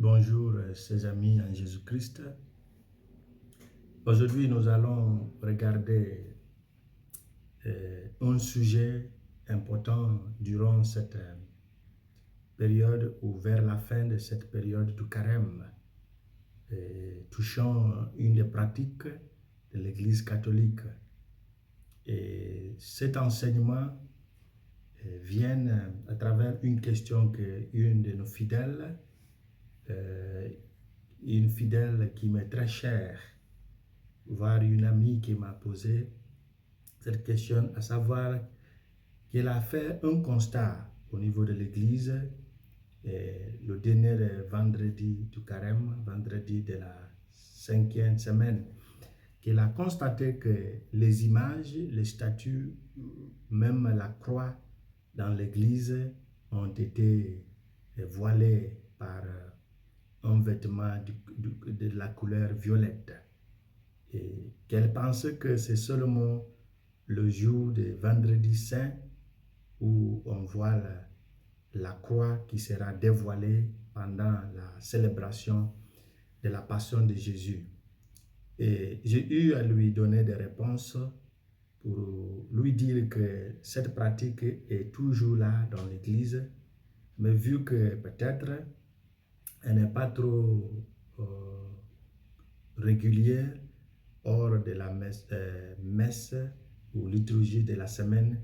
Bonjour, chers amis en Jésus-Christ. Aujourd'hui, nous allons regarder un sujet important durant cette période ou vers la fin de cette période du carême, touchant une des pratiques de l'Église catholique. Et cet enseignement vient à travers une question qu'une de nos fidèles, une fidèle qui m'est très chère, voire une amie qui m'a posé cette question, à savoir qu'elle a fait un constat au niveau de l'église le dernier vendredi du carême, vendredi de la 5e semaine, qu'elle a constaté que les images, les statues, même la croix dans l'église ont été voilées par un vêtement de la couleur violette. Et qu'elle pense que c'est seulement le jour de vendredi saint où on voit la croix qui sera dévoilée pendant la célébration de la passion de Jésus. Et j'ai eu à lui donner des réponses pour lui dire que cette pratique est toujours là dans l'église, mais vu que peut-être elle n'est pas trop régulière, hors de la messe ou liturgie de la semaine,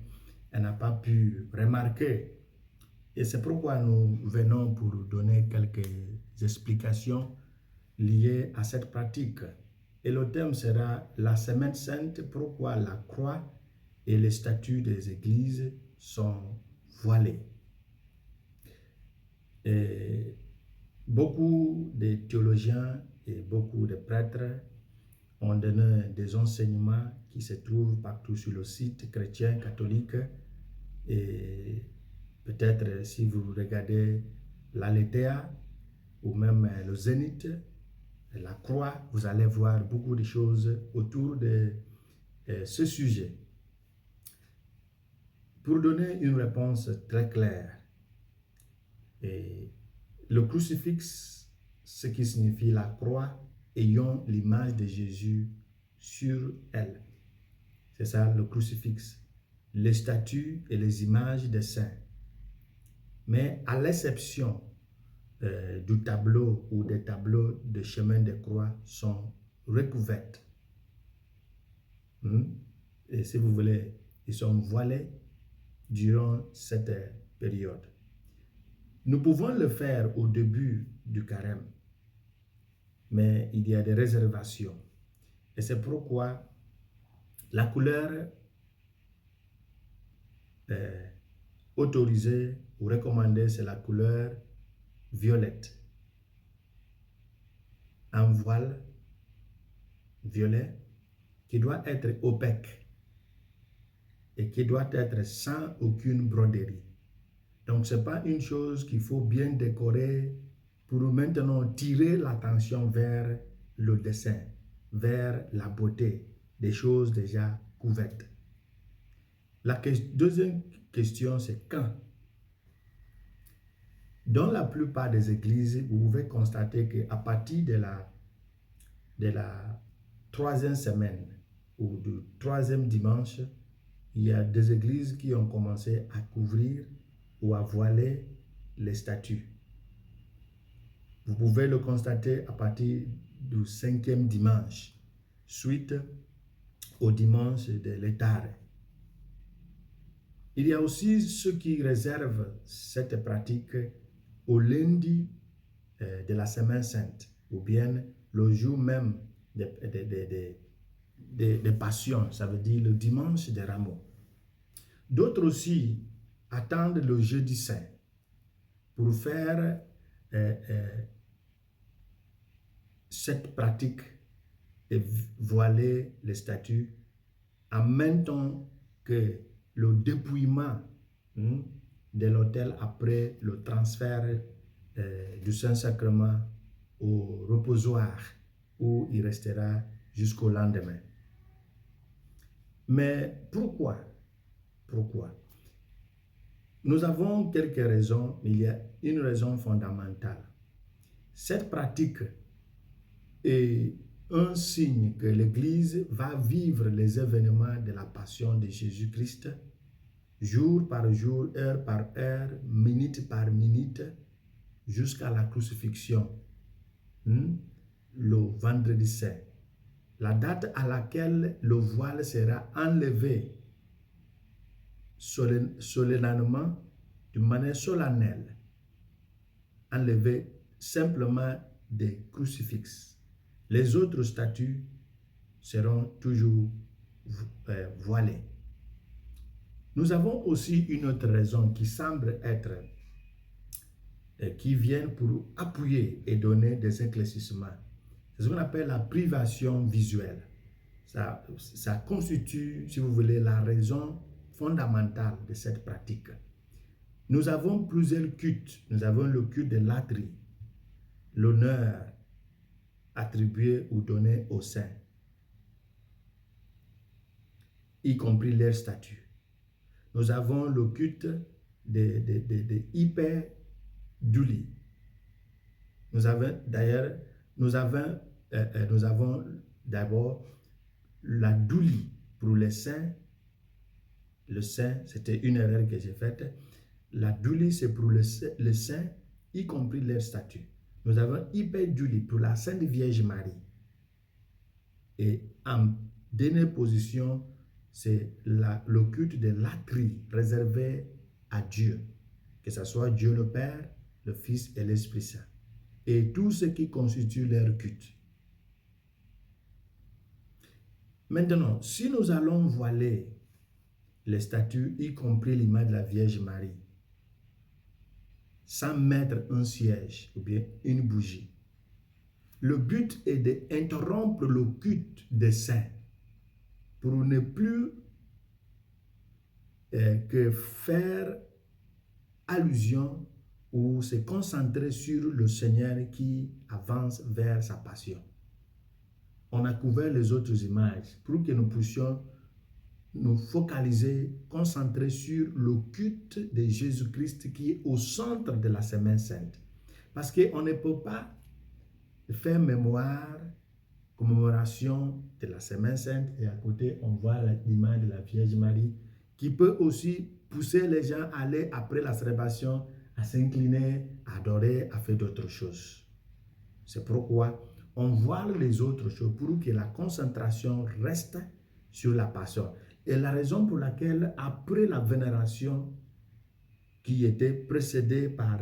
elle n'a pas pu remarquer. Et c'est pourquoi nous venons pour donner quelques explications liées à cette pratique. Et le thème sera la semaine sainte, pourquoi la croix et les statues des églises sont voilées. Et beaucoup de théologiens et beaucoup de prêtres ont donné des enseignements qui se trouvent partout sur le site chrétien catholique. Et peut-être si vous regardez l'Aletheia ou même le Zénith, la croix, vous allez voir beaucoup de choses autour de ce sujet. Pour donner une réponse très claire, et le crucifix, ce qui signifie la croix, ayant l'image de Jésus sur elle. C'est ça le crucifix. Les statues et les images des saints. Mais à l'exception du tableau ou des tableaux de chemin de croix sont recouvertes. Et si vous voulez, ils sont voilés durant cette période. Nous pouvons le faire au début du carême, mais il y a des réservations. Et c'est pourquoi la couleur autorisée ou recommandée, c'est la couleur violette. Un voile violet qui doit être opaque et qui doit être sans aucune broderie. Donc, ce n'est pas une chose qu'il faut bien décorer pour maintenant tirer l'attention vers le dessin, vers la beauté des choses déjà couvertes. La deuxième question, c'est quand? Dans la plupart des églises, vous pouvez constater qu'à partir de la 3e semaine ou du 3e dimanche, il y a des églises qui ont commencé à couvrir ou à voiler les statues. Vous pouvez le constater à partir du 5e dimanche, suite au dimanche de l'Étare. Il y a aussi ceux qui réservent cette pratique au lundi de la Semaine Sainte, ou bien le jour même de Passion, ça veut dire le dimanche des Rameaux. D'autres aussi attendent le jeudi saint pour faire cette pratique et voiler les statues en même temps que le dépouillement de l'autel après le transfert du Saint-Sacrement au reposoir où il restera jusqu'au lendemain. Mais pourquoi? Nous avons quelques raisons, mais il y a une raison fondamentale. Cette pratique est un signe que l'Église va vivre les événements de la passion de Jésus-Christ, jour par jour, heure par heure, minute par minute, jusqu'à la crucifixion, le vendredi saint. La date à laquelle le voile sera enlevé solennellement, de manière solennelle, enlevé simplement des crucifixes. Les autres statues seront toujours voilées. Nous avons aussi une autre raison qui semble être, qui vient pour appuyer et donner des éclaircissements. C'est ce qu'on appelle la privation visuelle. Ça constitue, si vous voulez, la raison fondamentale de cette pratique. Nous avons plusieurs cultes. Nous avons le culte de latrie, l'honneur attribué ou donné aux saints, y compris leur statut. Nous avons le culte de hyper-duli. Nous avons d'abord la douli pour les saints. Le saint, c'était une erreur que j'ai faite. La douli, c'est pour les saints, y compris leur statut. Nous avons hyper-duli pour la Sainte Vierge Marie. Et en dernière position, c'est le culte de latrie réservé à Dieu, que ce soit Dieu le Père, le Fils et l'Esprit Saint, et tout ce qui constitue leur culte. Maintenant, si nous allons voiler les statues, y compris l'image de la Vierge Marie, sans mettre un siège ou bien une bougie, le but est d'interrompre le culte des saints pour ne plus que faire allusion ou se concentrer sur le Seigneur qui avance vers sa passion. On a couvert les autres images pour que nous puissions nous focaliser, concentrer sur le culte de Jésus-Christ qui est au centre de la Semaine Sainte. Parce qu'on ne peut pas faire mémoire, commémoration de la Semaine Sainte et à côté on voit l'image de la Vierge Marie qui peut aussi pousser les gens à aller après la célébration à s'incliner, à adorer, à faire d'autres choses. C'est pourquoi on voit les autres choses pour que la concentration reste sur la passion. Et la raison pour laquelle après la vénération qui était précédée par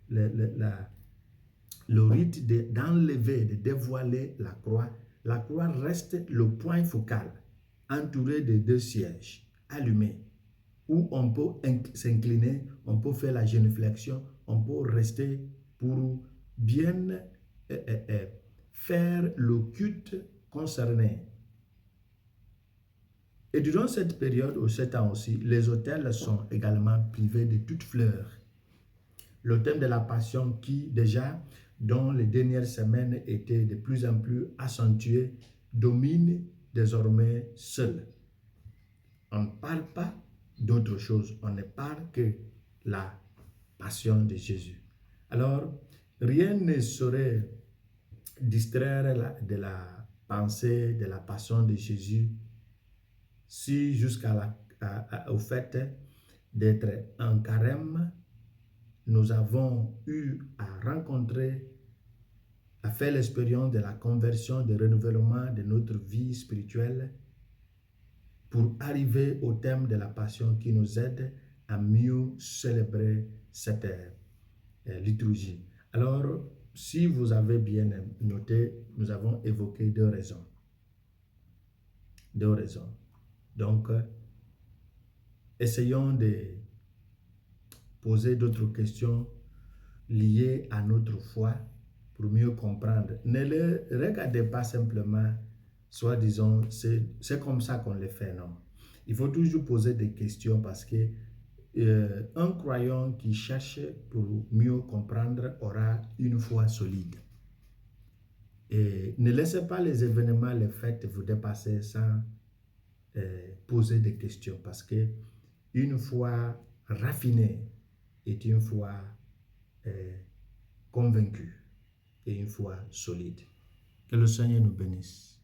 le rite d'enlever, de dévoiler la croix reste le point focal, entouré de deux sièges allumés, où on peut s'incliner, on peut faire la génuflexion, on peut rester pour bien faire le culte concerné. Et durant cette période, ou ce temps aussi, les autels sont également privés de toute fleur. Le thème de la passion qui déjà, dans les dernières semaines, était de plus en plus accentué, domine désormais seul. On ne parle pas d'autre chose, on ne parle que la passion de Jésus. Alors, rien ne saurait distraire de la pensée de la passion de Jésus si au fait d'être en carême, nous avons eu à rencontrer, à faire l'expérience de la conversion, de renouvellement de notre vie spirituelle pour arriver au thème de la passion qui nous aide à mieux célébrer cette liturgie. Alors, si vous avez bien noté, nous avons évoqué deux raisons. Donc, essayons de poser d'autres questions liées à notre foi pour mieux comprendre. Ne le regardez pas simplement, soit disons, c'est comme ça qu'on le fait, non. Il faut toujours poser des questions parce que un croyant qui cherche pour mieux comprendre aura une foi solide. Et ne laissez pas les événements, les fêtes vous dépasser sans poser des questions parce que une foi raffinée est une foi convaincue et une foi solide. Que le Seigneur nous bénisse.